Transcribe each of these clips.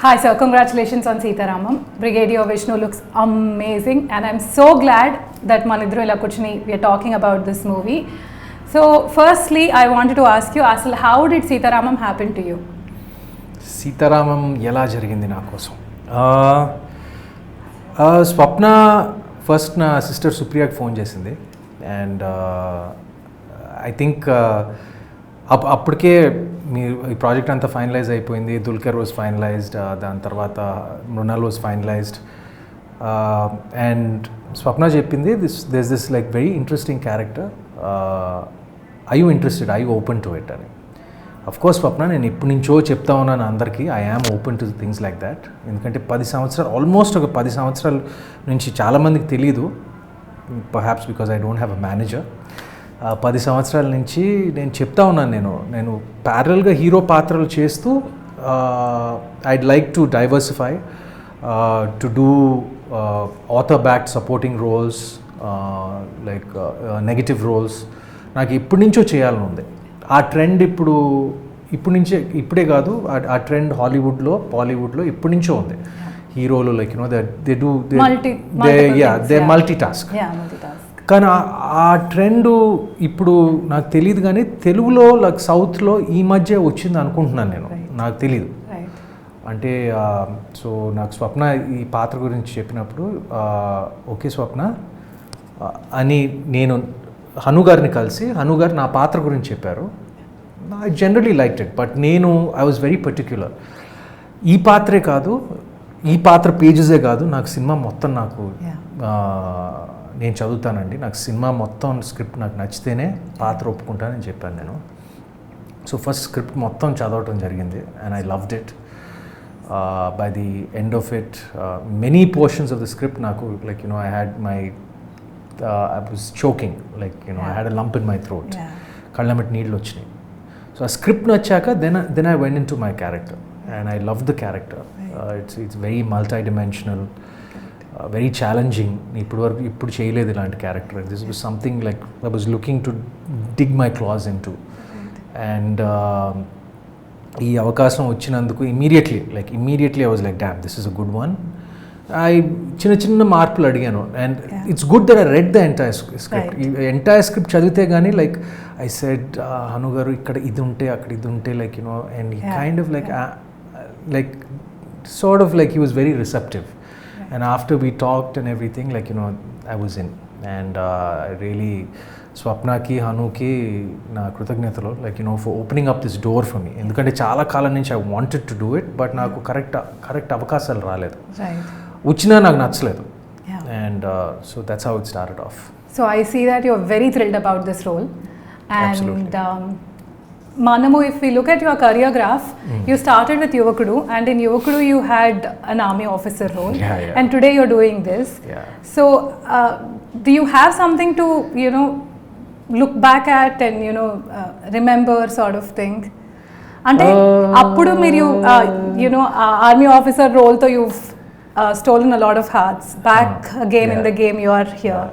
Hi sir, congratulations on Sitaraman. Brigadier Vishnu looks amazing and I'm so glad that Manidru ila kuchni we are talking about this movie. So firstly, I wanted to ask you, Asal, how did Sitaraman happen to you? Sitaraman ఎలా జరిగింది నా కోసం? స్వప్న first నా sister సుప్రియాకి phone చేసింది and I think అప్పటికే ఈ project అంతా finalise అయిపోయింది. దుల్కర్ వాజ్ ఫైనలైజ్డ్, దాని తర్వాత మృణాల్ వాజ్ ఫైనలైజ్డ్ అండ్ స్వప్న చెప్పింది this like very interesting character, I you interested, I you open to it అని. అఫ్ కోర్స్ స్వప్న, నేను ఇప్పటి నుంచో చెప్తా ఉన్నాను అందరికీ, I am open to things like that. ఎందుకంటే 10 సంవత్సరాలు, ఆల్మోస్ట్ ఒక 10 సంవత్సరాల నుంచి చాలామందికి తెలీదు, perhaps because I don't have a manager. 10 సంవత్సరాల నుంచి నేను చెప్తా ఉన్నాను, నేను ప్యారల్గా హీరో పాత్రలు చేస్తూ I'd like to diversify, to do other backed supporting roles, like negative roles. నాకు ఇప్పటి నుంచో చేయాలని ఉంది. ఆ ట్రెండ్ ఇప్పుడే కాదు, ఆ ట్రెండ్ బాలీవుడ్లో ఇప్పటి నుంచో ఉంది. హీరోలు like they do they multi task. కానీ ఆ ట్రెండ్ ఇప్పుడు నాకు తెలియదు, కానీ తెలుగులో లైక్ సౌత్లో ఈ మధ్య వచ్చింది అనుకుంటున్నాను నేను, నాకు తెలీదు. అంటే సో నాకు స్వప్న ఈ పాత్ర గురించి చెప్పినప్పుడు ఓకే స్వప్న అని నేను హను గారిని కలిసి, హను గారు నా పాత్ర గురించి చెప్పారు. I generally liked it, but I was very particular. ఈ పాత్రే కాదు, ఈ పాత్ర పేజెసే కాదు, నాకు సినిమా మొత్తం నేను చదువుతానండి, నాకు సినిమా మొత్తం స్క్రిప్ట్ నాకు నచ్చితేనే పాత్ర ఒప్పుకుంటానని చెప్పాను నేను. సో ఫస్ట్ స్క్రిప్ట్ మొత్తం చదవటం జరిగింది and I loved it. By the end of it many portions of the script నాకు like I had my I was choking, like I had a lump in my throat. కళ్ళమిటి నీళ్ళు వచ్చినాయి. So ఆ script నచ్చాక then I went into my character and I loved the character. It's very multi-dimensional, very challenging. ఇప్పుడు చేయలేదు ఇలాంటి character. This was something like I was looking to dig my claws into. And ఈ అవకాశం వచ్చినందుకు immediately I was like, damn, this is a good one. చిన్న మార్పులు అడిగాను and it's good that I read the entire script చదివితే కానీ like I said Hanu గారు ఇక్కడ ఇది ఉంటే అక్కడ ఇది ఉంటే లైక్ అండ్ ఈ kind of like sort of like he was very receptive and after we talked and everything like I was in and really స్వప్నకి హనుకి నా కృతజ్ఞతలు like for opening up this door for me. ఎందుకంటే చాలా కాలం నుంచి I wanted to do it, but నాకు correct అవకాశాలు రాలేదు, వచ్చినా నాకు నచ్చలేదు. And so that's how it started off. So I see that you're very thrilled about this role. And absolutely. Manamu, if we look at your career graph, you started with Yuvakudu, and in Yuvakudu you had an army officer role. Yeah. And today you're doing this. Yeah. So do you have something to look back at and remember sort of thing? Ante appudu meeru army officer role tho you've stolen a lot of hearts. Back again in the game you are here.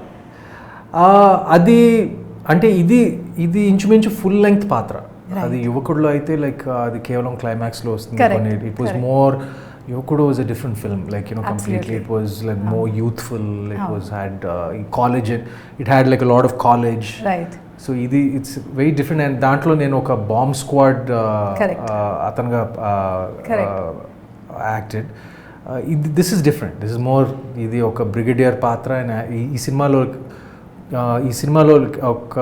అది అంటే ఇది ఇంచుమించు full length పాత్ర. అది యువకుడులో అయితే like అది కేవలం క్లైమాక్స్లో వస్తుంది. ఇట్ వాజ్ మోర్, యువకుడు was a different film, like completely it was like more youthful. It was had college, it had like a lot of college. So it's very different. And దాంట్లో నేను ఒక bomb squad అతనుగా acted. This is different, this is more, ఇది ఒక brigadier పాత్ర. ఈ సినిమాలో ఒక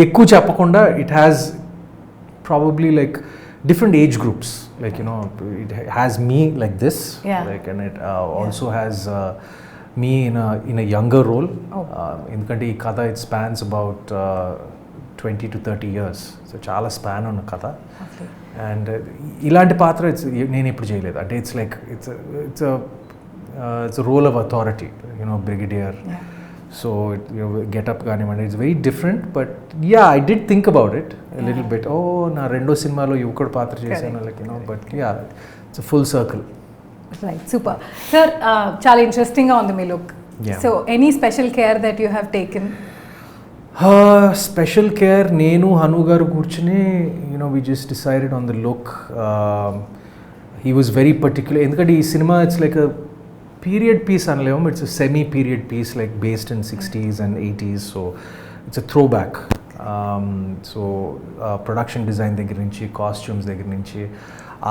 ఎక్కువ చెప్పకుండా it has probably like different age groups, like it has me like this, like and it also has me in a younger role. ఎందుకంటే ఈ కథ it spans about 20 to 30 years. So చాలా స్పాన్ ఉన్న కథ. అండ్ ఇలాంటి పాత్ర నేను ఎప్పుడు చేయలేదు. అంటే it's like it's role of authority, brigadier. So getup కానివ్వండి, it's very different. But I did think about it little bit. నా రెండో సినిమాలో యువకుడు పాత్ర చేశాను, like but it's full circle. Right, super sir. చాలా ఇంట్రెస్టింగ్గా ఉంది మీ look. So any special care that you have taken? Special care నేను హను గారు కూర్చుని we just decided on the look. He was very particular, ఎందుకంటే ఈ సినిమా it's like a period piece అనలేము, it's a semi period piece like based in 60s and 80s, so it's a throwback. So production design దగ్గర నుంచి costumes దగ్గర నుంచి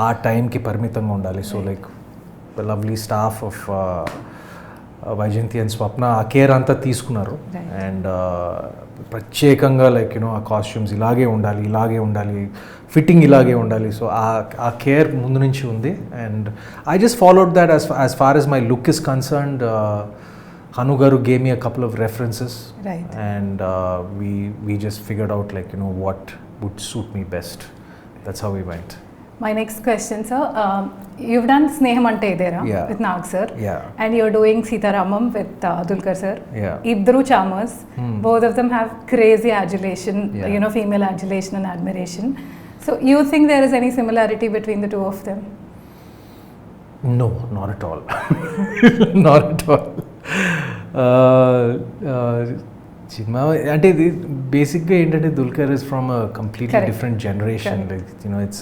ఆ టైంకి పరిమితంగా ఉండాలి. So like lovely staff of Vyjayanthi and స్వప్న ఆ కేర్ అంతా తీసుకున్నారు. అండ్ ప్రత్యేకంగా లైక్ ఆ కాస్ట్యూమ్స్ ఇలాగే ఉండాలి, ఫిట్టింగ్ ఇలాగే ఉండాలి. సో ఆ కేర్ ముందు నుంచి ఉంది. And I just followed that as far as my look is concerned. Hanu garu gave me a couple of references, right, and we just figured out like what would suit me best. That's how we went. My next question, sir. You've done Sneham Ante Idera with Nag sir, and you're doing Sitaraman with Dulquer sir. Iddaru charmers. Both of them have crazy adulation, female adulation and admiration. So you think there is any similarity between the two of them? No, not at all. Not at all. Cinema అంటే ఇది బేసిక్గా ఏంటంటే Dulquer is from a completely different generation. Like it's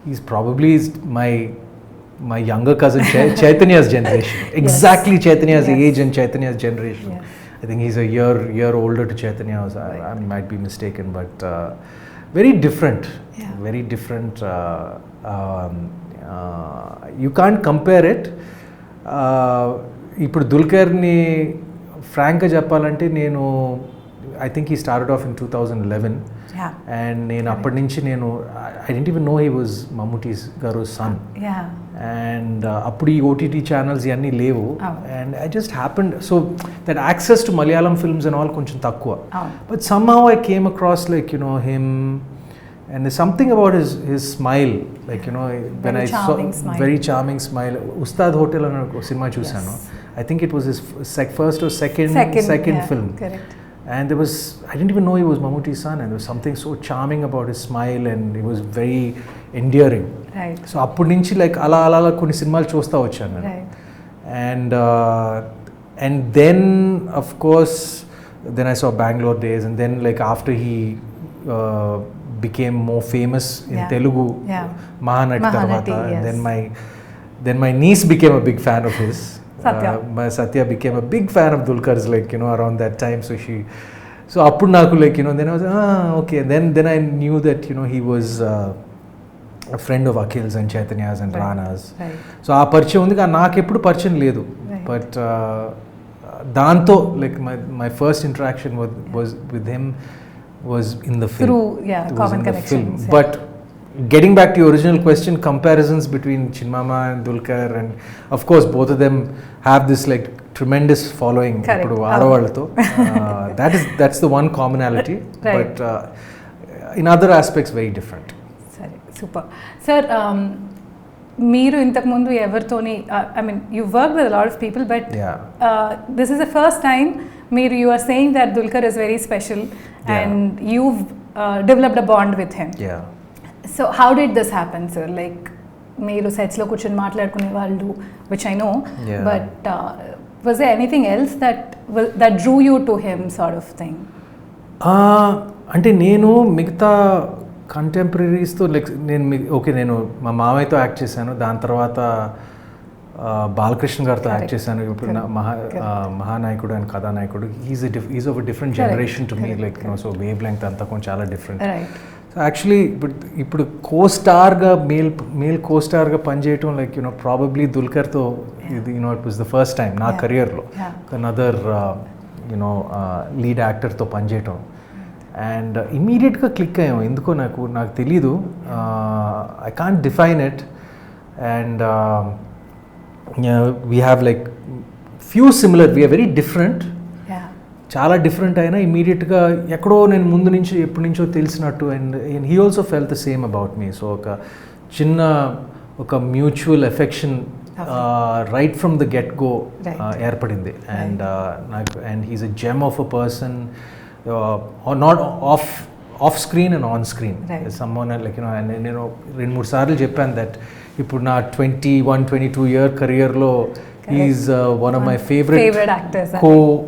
he's probably my younger cousin Chaitanya's generation. Exactly Chaitanya's age and Chaitanya's generation. I think he's a year older to Chaitanya. I might be mistaken, but very different. Very different. You can't compare it. ఇప్పుడు దుల్కర్ని ఫ్రాంక్గా చెప్పాలంటే నేను I think he started off in 2011, and నేను అప్పటి నుంచి I didn't even know he was Mammootty's garu son. And అప్పుడు ఈ OTT channels ఇవన్నీ లేవు. And I just happened, so that access to Malayalam films and all కొంచెం తక్కువ. But somehow I came across like him. And there's something about his smile, like when I saw very charming smile. Ustad Hotel and cinema chusano. I think it was his first or second film. Correct. And there was, I didn't even know he was Mammuti's son, and there was something so charming about his smile, and it was very endearing. Right. So appudi nunchi like ala konni cinemalu chusta vachanu. Right. And then of course then I saw Bangalore Days, and then like after he became more famous in Telugu, Mahanati tarvata, and then my niece became a big fan of his. Satya became a big fan of Dulquer's, like around that time. So appudu naku like then I was okay. Then I knew that he was a friend of Akhil's and Chaitanya's and Rana's. So aa పరిచయం ఉంది, కానీ నాకు ఎప్పుడు పరిచయం లేదు. But దాంతో like my first interaction was with him was in the film. Through common connections. But getting back to your original question, comparisons between Chinmama and Dulquer, and of course both of them have this like tremendous following ippudu aadavallto. That's the one commonality. But in other aspects very different. Sorry, super. Sir, మీరు ఇంతకు ముందు ఎవరితోని I mean you work with lot of people, but this is the first time you are saying that Dulquer is very special, and you've developed a bond with him. So how did this happen, sir? Like మీరు sets లో కూర్చొని మాట్లాడుకునే వాళ్ళు, which I know, but was there anything else that drew you to him, sort of thing? అంటే నేను మిగతా కంటెంపరీస్తో like నేను మా మామయ్యతో యాక్ట్ చేశాను, దాని తర్వాత బాలకృష్ణ గారితో యాక్ట్ చేశాను. ఇప్పుడు మహానాయకుడు అండ్ కథానాయకుడు, is of a different generation to me, like so wave length అంతా కొంచెం చాలా డిఫరెంట్. సో యాక్చువల్లీ ఇప్పుడు కోస్టార్గా మేల్ కోస్టార్గా పనిచేయటం లైక్ ప్రాబబ్లీ దుల్కర్తో ఇది it was the first time నా కెరియర్లో అనదర్ లీడ్ యాక్టర్తో పనిచేయటం. అండ్ ఇమీడియట్గా క్లిక్ అయ్యాం, ఎందుకో నాకు తెలీదు, I can't define it. And we have like few similar, we are very different, చాలా డిఫరెంట్ అయినా ఇమీడియట్గా ఎక్కడో నేను ముందు నుంచి ఎప్పటి నుంచో తెలిసినట్టు. And he also felt the same about me. So ఒక mutual affection right from the get go ఏర్పడింది. And he's a gem of a person, not off screen and on screen. Someone like నేను 2-3 సార్లు చెప్పాను that ఇప్పుడు నా 21-22 year కెరియర్లో He's one of my favorite actors.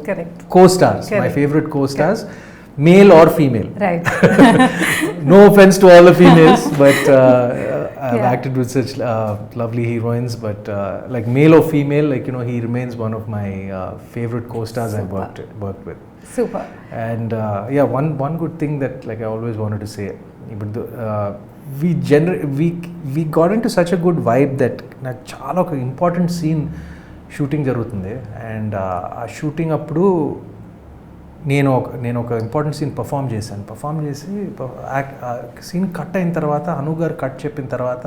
Correct. Co-stars. My Correct. favorite co-stars, male or female. Right. No offense to all the females, but I've Yeah. acted with such lovely heroines. But like male or female, like he remains one of my favorite co-stars I've worked with. Super. And one good thing that like I always wanted to say, but we got into such a good vibe that నాకు చాలా ఒక important scene shooting జరుగుతుంది. And ఆ shooting అప్పుడు నేను ఒక important scene perform చేసి scene cut అయిన తర్వాత అను గారు కట్ చెప్పిన తర్వాత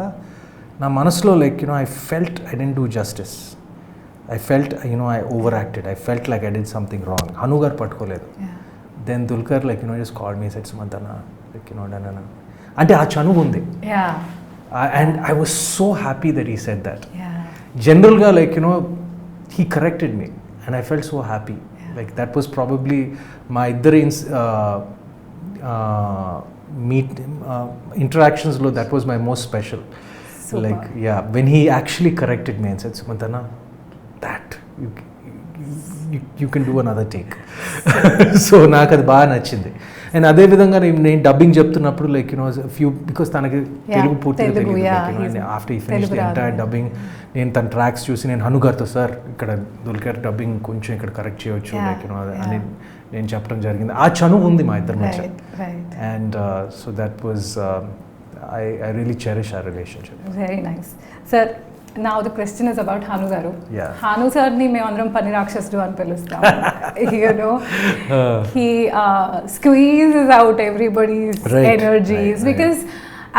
నా మనసులో like I felt I didn't do justice. I felt, I overacted. I felt like I did something wrong. Hanu gar pattukoledu. Then Dulkar just called me and said, Sumanth, like, ante aa chanu undi. Yeah. And I was so happy that he said that. Yeah. General ga like, he corrected me and I felt so happy. Yeah. Like that was probably my interactions lo, that was my most special. Super. Like, yeah, when he actually corrected me and said, Sumanth, that you can do another take. So నాకు అది బాగా నచ్చింది. And అదే విధంగా నేను dubbing చెప్తున్నప్పుడు like few because తనకి తెలుగు పూర్తిగా తెలియదు. ఆఫ్టర్ ఈ ఫినిష్ ది ఎంటైర్ డబ్బింగ్ నేను తన ట్రాక్స్ చూసి నేను హను గారితో సార్ ఇక్కడ దుల్కర్ డబ్బింగ్ కొంచెం ఇక్కడ కరెక్ట్ చేయొచ్చు లైక్ అని నేను చెప్పడం జరిగింది. ఆ చను ఉంది మా ఇద్దరి మధ్య. And so that was I really cherish our relationship. Very nice. Sir, now the question is about Hanu garu. Yeah. Hanu sir ni మేము అందరం పని రాక్షసుడు అని పిలుస్తాం. He squeezes out everybody's energies because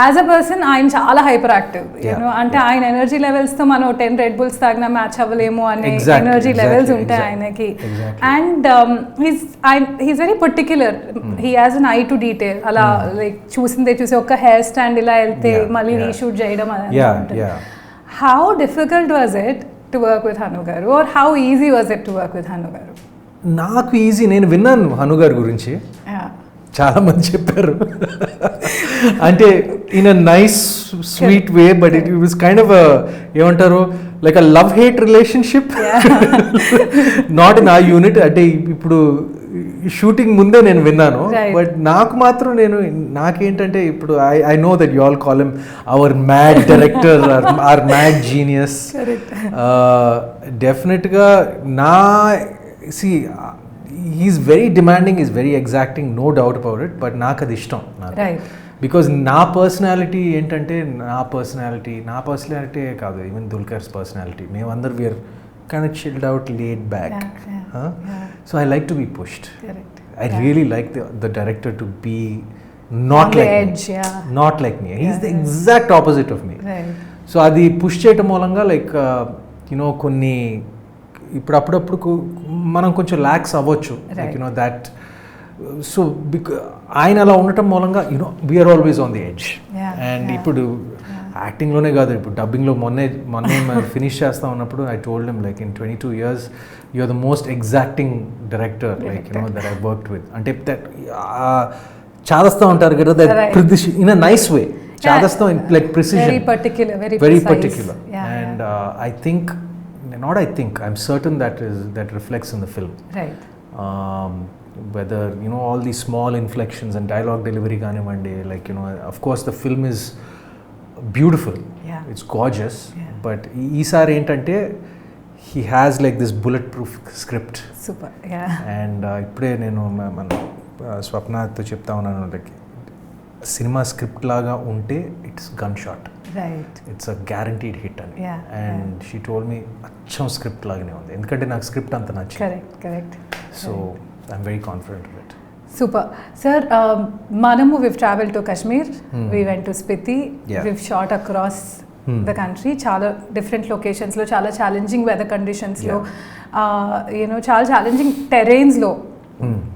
as a person ఆయన చాలా hyper active. అంటే ఆయన ఎనర్జీ లెవెల్స్ తో మనం 10 రెడ్ బుల్స్ తాగినా మ్యాచ్ అవ్వలేము అనే ఎనర్జీ లెవెల్స్ ఉంటాయి ఆయనకి. And he's very particular. He has an I to detail. అలా లైక్ చూసి ఒక హెయిర్ స్టాండ్ ఇలా వెళ్తే మళ్ళీ రీషూట్ చేయడం అని. How difficult was it to work with Hanu garu or how easy was it to work with Hanu garu? నాకు easy. నేను విన్నాను హను గారి గురించి, చాలా మంది చెప్పారు. అంటే in a nice sweet way, but it was kind of ఏమంటారు like a love hate relationship. Not in ఆ యూనిట్. అంటే ఇప్పుడు షూటింగ్ ముందే నేను విన్నాను, బట్ నాకు మాత్రం నాకేంటంటే ఇప్పుడు I know that you all call him our mad director, our mad genius. డెఫినెట్గా he's very demanding, he's very exacting, no doubt about it, but నాకు అది ఇష్టం. బికాజ్ నా పర్సనాలిటీ ఏంటంటే నా పర్సనాలిటీ కాదు, ఈవెన్ దుల్కర్స్ పర్సనాలిటీ, మేమందరూ we are kind of chilled out, laid back. So I like to be pushed. I really like the director to be not like edge, me. Not like me. He's the exact opposite of me. So అది push చేయటం మూలంగా like కొన్ని ఇప్పుడు అప్పుడప్పుడు మనం కొంచెం ల్యాక్స్ అవ్వచ్చు, like that. So ఆయన అలా ఉండటం మూలంగా we're always on the edge. And ఇప్పుడు యాక్టింగ్లోనే కాదు, ఇప్పుడు డబ్బింగ్లో మొన్నే ఫినిష్ చేస్తా ఉన్నప్పుడు I told him like in 22 years you are the most exacting director like that I worked with. అంటే చాదస్తా ఉంటారు కదా, that in a nice way. చాదస్తా like precision, very particular. And I'm certain that reflects in the film. Right. Whether all these small inflections and dialogue delivery ganivandi, like of course the film is beautiful. It's gorgeous. But ఈసారి ఏంటంటే he has like this bulletproof script. Super. And ఇప్పుడే నేను మన స్వప్నతో చెప్తా ఉన్నాను, like cinema script లాగా ఉంటే it's gun shot. Right. It's a guaranteed hit అని. And she told me అచ్చం స్క్రిప్ట్ లాగానే ఉంది, ఎందుకంటే నాకు స్క్రిప్ట్ అంత నచ్చింది. Correct. So I'm very confident of it. Super. Sir, we've traveled to Kashmir, we went to Spiti, we've shot across the country, చాలా different locations లో, చాలా challenging weather conditions లో, చాలా challenging terrains లో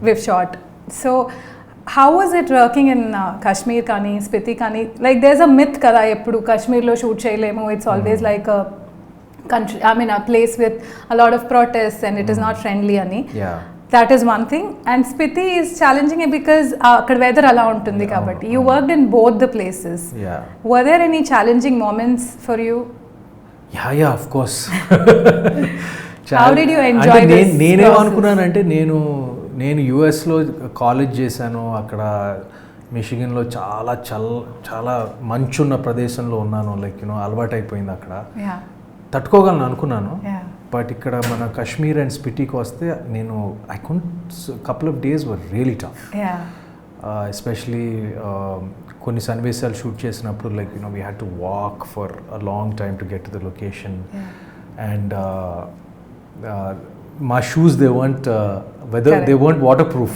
we've shot. So how was it working in Kashmir kani, Spiti kani? Like there's a myth kada eppudu Kashmir lo shoot cheyalemu, it's always like a country, a place with a lot of protests and it is not friendly ani. That is one thing. And Spiti is challenging because akkada weather ala untundi kabatti. You worked in both the places. Were there any challenging moments for you? Yeah of course. How did you enjoy అంటే this నేనేమనుకున్నానంటే నేను యుఎస్లో college చేశాను, అక్కడ మిషిగన్లో చాలా మంచున్న ప్రదేశంలో ఉన్నాను, like అలవాటు అయిపోయింది అక్కడ, Yeah. తట్టుకోగలను అనుకున్నాను. Yeah. బట్ ఇక్కడ మన కాశ్మీర్ అండ్ స్పిటీకి వస్తే I can't, couple of days were really tough. Yeah. Especially కొన్ని సన్నివేశాలు షూట్ చేసినప్పుడు like we had to walk for a long time to get to the location. And my shoes, they weren't waterproof.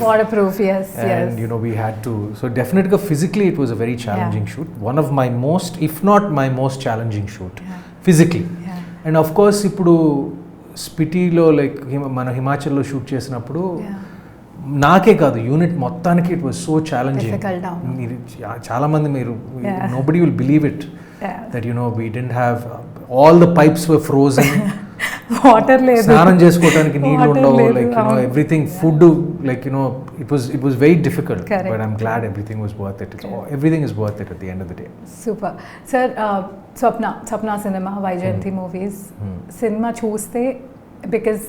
Yes. And we had to, so definitely physically it was a very challenging shoot, one of my most, if not my most challenging shoot, physically. And of course ఇప్పుడు స్పిటీలో like మన హిమాచల్లో shoot చేసినప్పుడు నాకే కాదు unit మొత్తానికి it was so challenging. మీరు చాలా మంది nobody will believe it that we didn't have, all the pipes were frozen. Water లేదు, స్నానం చేసుకోవడానికి నీళ్ళు ఉండవు, like everything, food, like it was very difficult. Correct. But I'm glad everything was worth it. Everything is worth it at the end of the day. Super. Sir, Swapna Cinema, Vaijayanti movies, cinema చూస్తే, because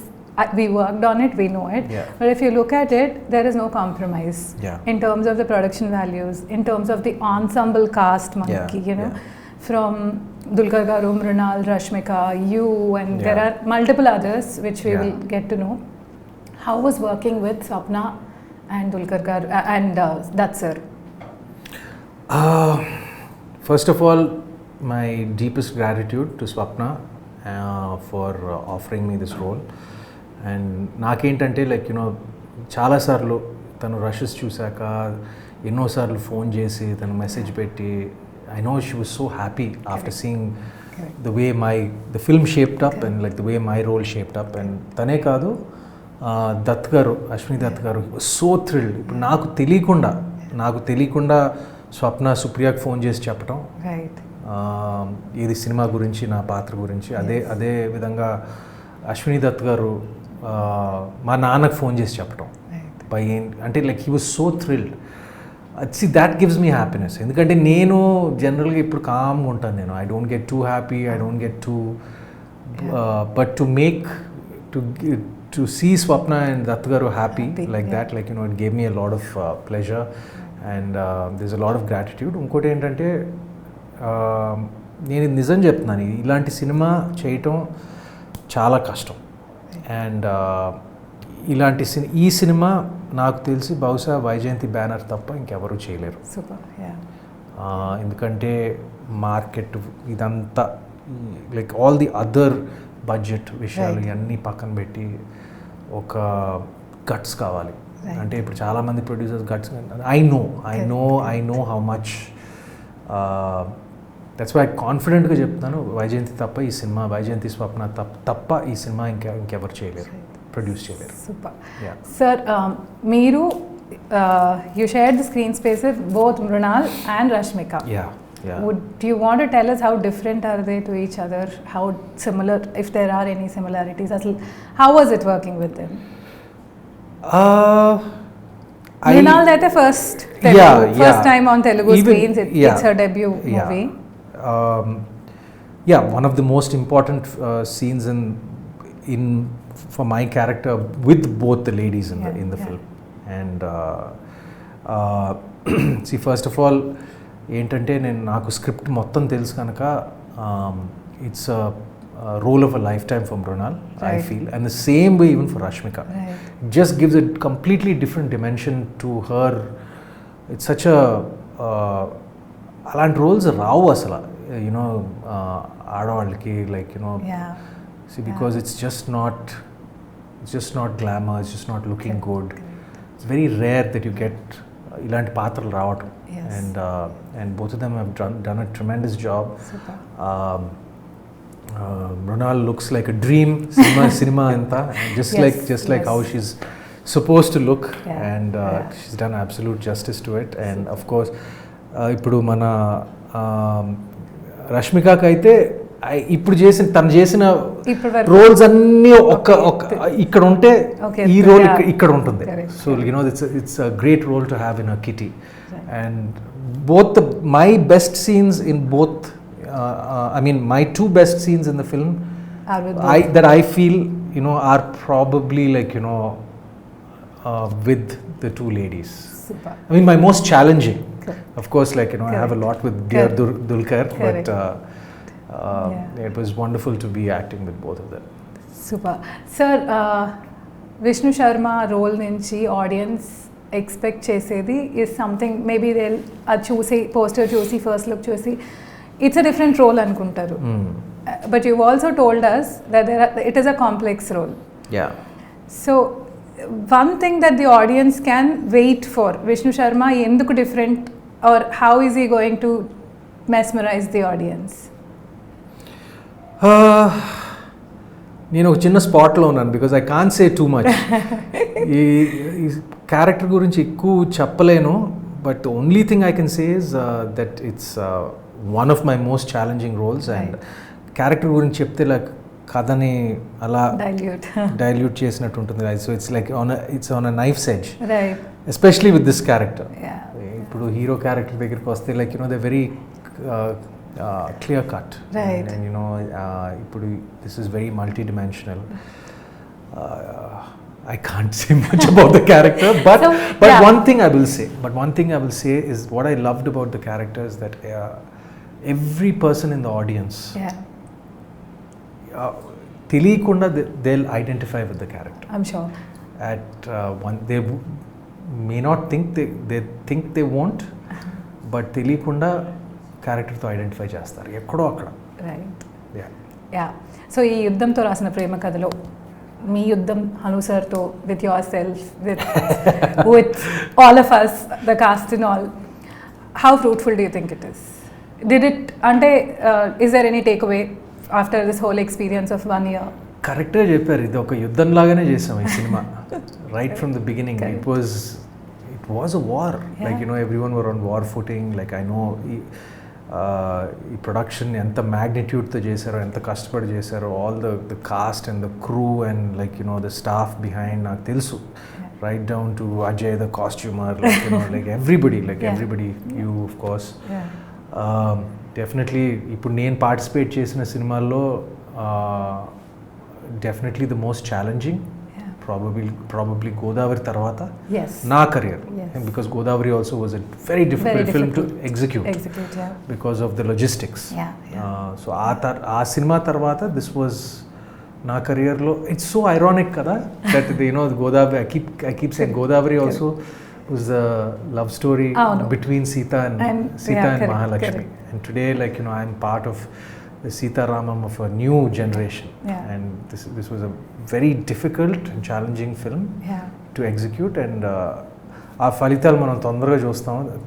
we worked on it, we know it. Yeah. But if you look at it, there is no compromise. Yeah. In terms of the production values, in terms of the ensemble cast, manaki, from Dulquer garu, Mrunal, Rashmika, you, and there are multiple others which we will get to know. How was working with Swapna and Dulquer garu and that sir? First of all, my deepest gratitude to Swapna for offering me this role. And నాకేంటంటే like చాలాసార్లు తను rashes చూశాక ఎన్నోసార్లు phone చేసి తను message పెట్టి, I know she was so happy after seeing the way the film shaped up and like the way my role shaped up. And తనే కాదు, దత్ గారు, అశ్విని దత్ గారు, he was so thrilled. ఇప్పుడు నాకు తెలియకుండా స్వప్న సుప్రియాకి ఫోన్ చేసి చెప్పటం, ఇది సినిమా గురించి, నా పాత్ర గురించి. అదే విధంగా అశ్విని దత్ గారు మా నాన్నకు ఫోన్ చేసి చెప్పటం, అంటే like he was so thrilled. See, that gives me happiness. ఎందుకంటే నేను జనరల్గా ఇప్పుడు కామ్గా ఉంటాను, I don't get two happy, I don't get two, but to see Swapna and Datt garu happy like that, like it gave me a lot of pleasure, and there's a lot of gratitude. ఇంకోటి ఏంటంటే నేను నిజం చెప్తున్నాను, ఇలాంటి cinema చేయటం చాలా కష్టం. And ఈ సినిమా నాకు తెలిసి బహుశా వైజయంతి బ్యానర్ తప్ప ఇంకెవరూ చేయలేరు. ఎందుకంటే మార్కెట్ ఇదంతా, like all the other budget విషయాలు ఇవన్నీ పక్కన పెట్టి ఒక గట్స్ కావాలి. అంటే ఇప్పుడు చాలామంది producers guts, I know how much, that's why కాన్ఫిడెంట్గా చెప్తాను, వైజయంతి తప్ప ఈ సినిమా, వైజయంతి స్వప్న తప్ప ఈ సినిమా ఇంకెవరు చేయలేరు, ప్రొడ్యూస్ చేయలేరు. సూపర్. సార్, మీరు you shared the screen space with both Mrunal and Rashmika. Yeah. Do you want to tell us how different are they to each other? How similar, if there are any similarities? How was it working with them? Mrunal that first time on Telugu screens. It's her debut movie. One of the most important scenes in for my character with both the ladies in the film. And see, first of all, ఏంటంటే నాకు script మొత్తం తెలుసు కనుక it's role of a lifetime for Mrunal, I feel, and the same way even for Rashmika. Just gives a completely different dimension to her. It's such అలాంటి roles రావు అసలు ఆడవాళ్ళకి, like see, because it's just not glamour, it's just not looking good. It's very rare that you get ilanti paatralu raavatam. And both of them have done a tremendous job. Mrunal looks like a dream, cinema anta, just like how she's supposed to look. And she's done absolute justice to it. And of course ఇప్పుడు మన రష్మికకి అయితే ఇప్పుడు తను చేసిన roles అన్నీ ఇక్కడ ఉంటే ఈ రోల్ ఇక్కడ ఉంటుంది. So it's a great role to have in a kitty. And both my best scenes in both I mean, my two best scenes in the film Are with that I feel, you know, are probably like, you know, with the two ladies. Super. I mean, my most challenging. Correct. Of course, like, you know, I have a lot with dear Correct. Dulquer, Correct. but it was wonderful to be acting with both of them. Super sir. Vishnu Sharma role నుంచి audience expect చేసేది is something maybe they అది చూసి poster చూసి first look చూసి it's a different role అనుకుంటారు. But you also told us that it is a complex role. Yeah. So one thing that the audience can wait for Vishnu Sharma ఎందుకు different or how is he going to mesmerise the audience? నేను ఒక చిన్న స్పాట్లో ఉన్నాను because I can't say too much. ఈ character గురించి ఎక్కువ చెప్పలేను, but only thing I can say is that it's one of my most challenging roles. And character గురించి చెప్తే లైక్ కథని అలా డైల్యూట్ చేసినట్టు ఉంటుంది. So it's like it's on a knife's edge, especially with this character. ఇప్పుడు hero character దగ్గరికి వస్తే like, you know, they very clear cut, right? And you know, ippudu this is very multi-dimensional. I can't say much about the character, but one thing I will say is what I loved about the character is that every person in the audience, teliyakunda they'll identify with the character. I'm sure. At one, they may not think they think they won't, but teliyakunda క్యారెక్టర్తో identify చేస్తారు ఎక్కడో అక్కడ. Right. Yeah. So ఈ యుద్ధంతో రాసిన ప్రేమ కథలో మీ యుద్ధం హను సార్తో, with yourself, with all of us, the cast and all, how fruitful do you think it is? Did it అంటే is there any takeaway after this whole experience of 1 year? కరెక్ట్గా చెప్పారు, ఇది ఒక యుద్ధం లాగానే చేసాం ఈ cinema. Right from the beginning it was a war. Like, you no, everyone were on war footing. Like, I know ఈ production ఎంత మ్యాగ్నిట్యూడ్తో చేశారో, ఎంత కష్టపడి చేశారో, all the cast and the crew and like, you no, the staff behind నాకు తెలుసు. Right down to Ajay the costumer, like, you no, like everybody, you of course. Definitely ఇప్పుడు నేను పార్టిసిపేట్ చేసిన సినిమాల్లో definitely the most challenging, probably Godavari tarvata na career, because Godavari also was a very difficult film to execute because of the logistics. So aa cinema tarvata this was na career lo. It's so ironic kada that you know, Godavari, I keep saying Godavari also was a love story between Sita and Mahalakshmi. And today, like, you know, I'm part of the Sitaraman of a new generation, and this was a very difficult and challenging film to execute. And ఆ ఫలితాలు మనం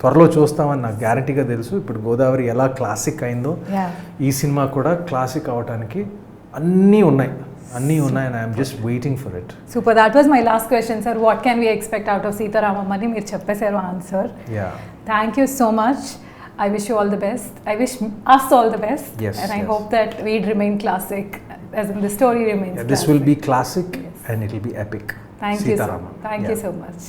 త్వరలో చూస్తామని నాకు గ్యారంటీగా తెలుసు. ఇప్పుడు గోదావరి ఎలా క్లాసిక్ అయిందో ఈ సినిమా కూడా క్లాసిక్ అవడానికి అన్నీ ఉన్నాయి, and I'm just waiting for it. Super. That was my last question, sir. What can we expect out of Sitaraman అని మీరు చెప్పేశారు answer. Thank you so much. I wish you all the best. I wish us all the best. Yes, and I hope that we'd remain classic, as in the story remains classic. This will be classic, and it will be epic. Thank you so much.